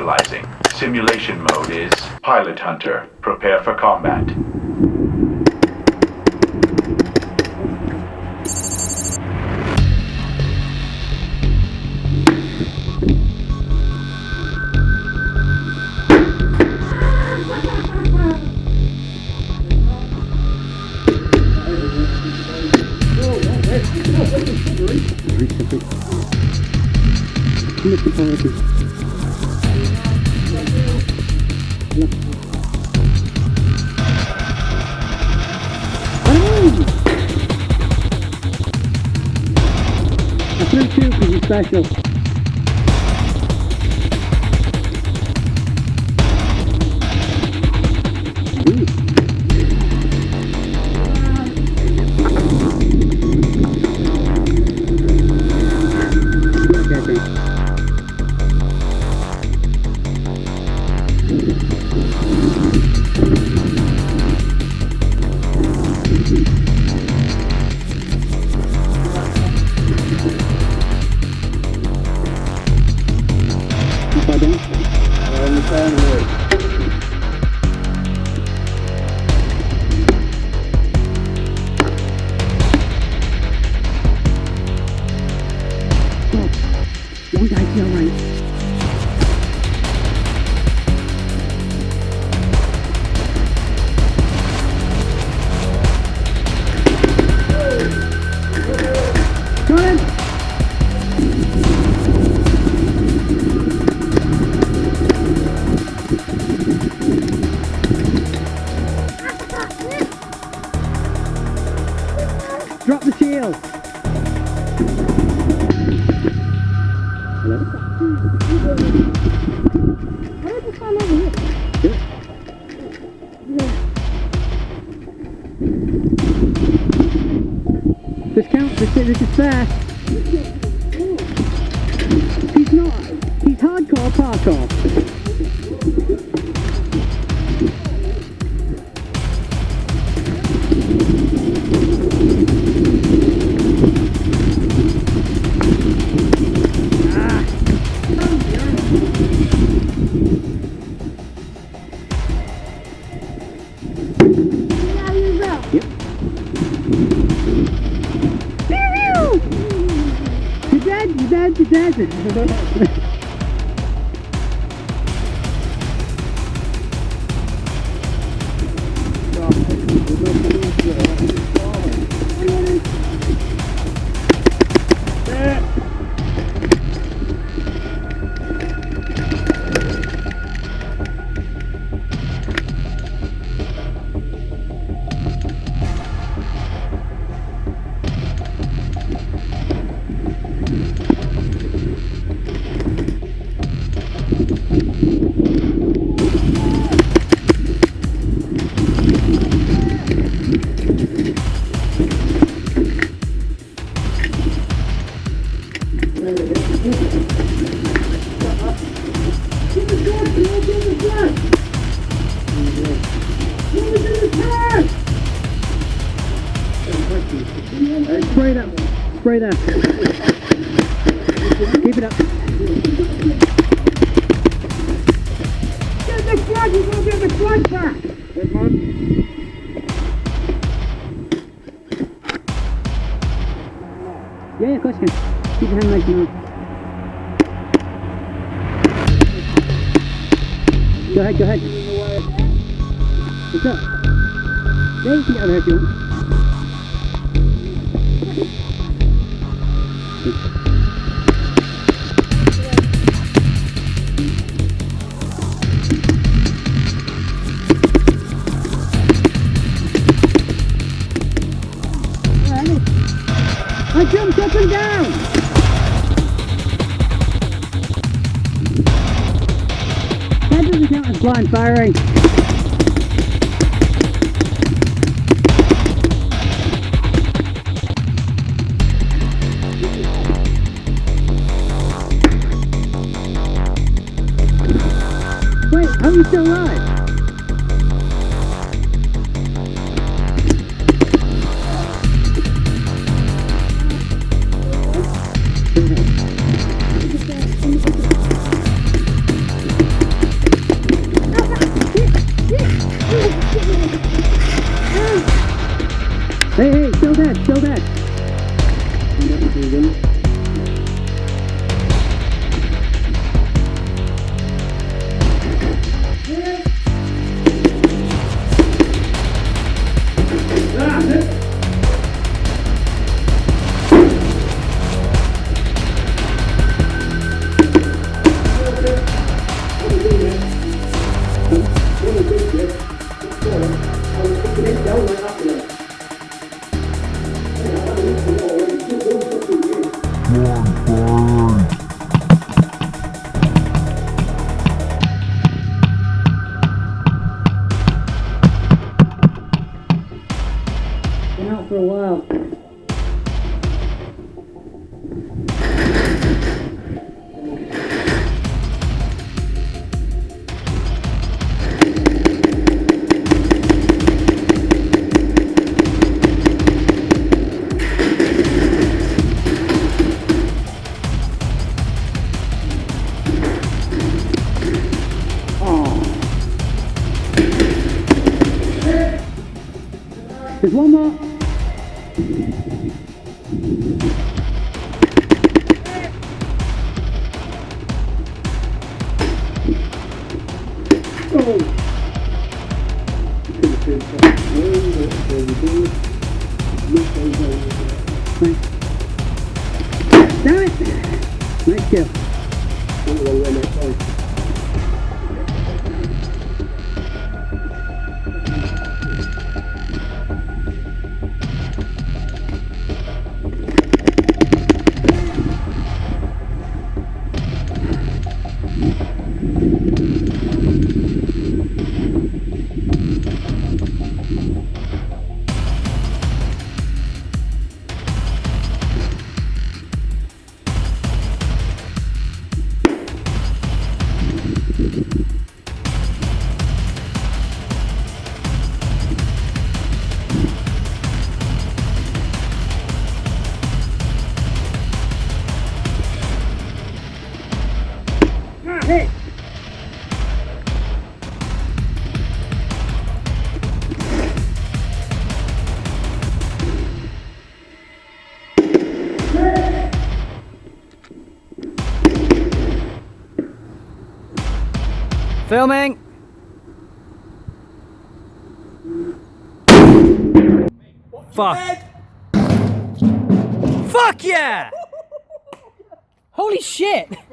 Initializing. Simulation mode is Pilot Hunter. Prepare for combat. I threw two because you're special. One guy to your right. Come on! Drop the shield! This counts, this is fair. He's not, he's hardcore parkour. You're dead. Spray that. Spray that. Keep it up. Get the flag! We're going to get the flag back! Good man. Yeah, of course you can. Keep your hand nice and on. Go ahead, go ahead. What's up? Yeah, you can get over here if you want. I jumped up and down! That doesn't count as blind firing. Wait, how are you still alive? There's one more. Oh. Damn it! Nice kill. Hey! Filming! Fuck! Fuck yeah! Holy shit!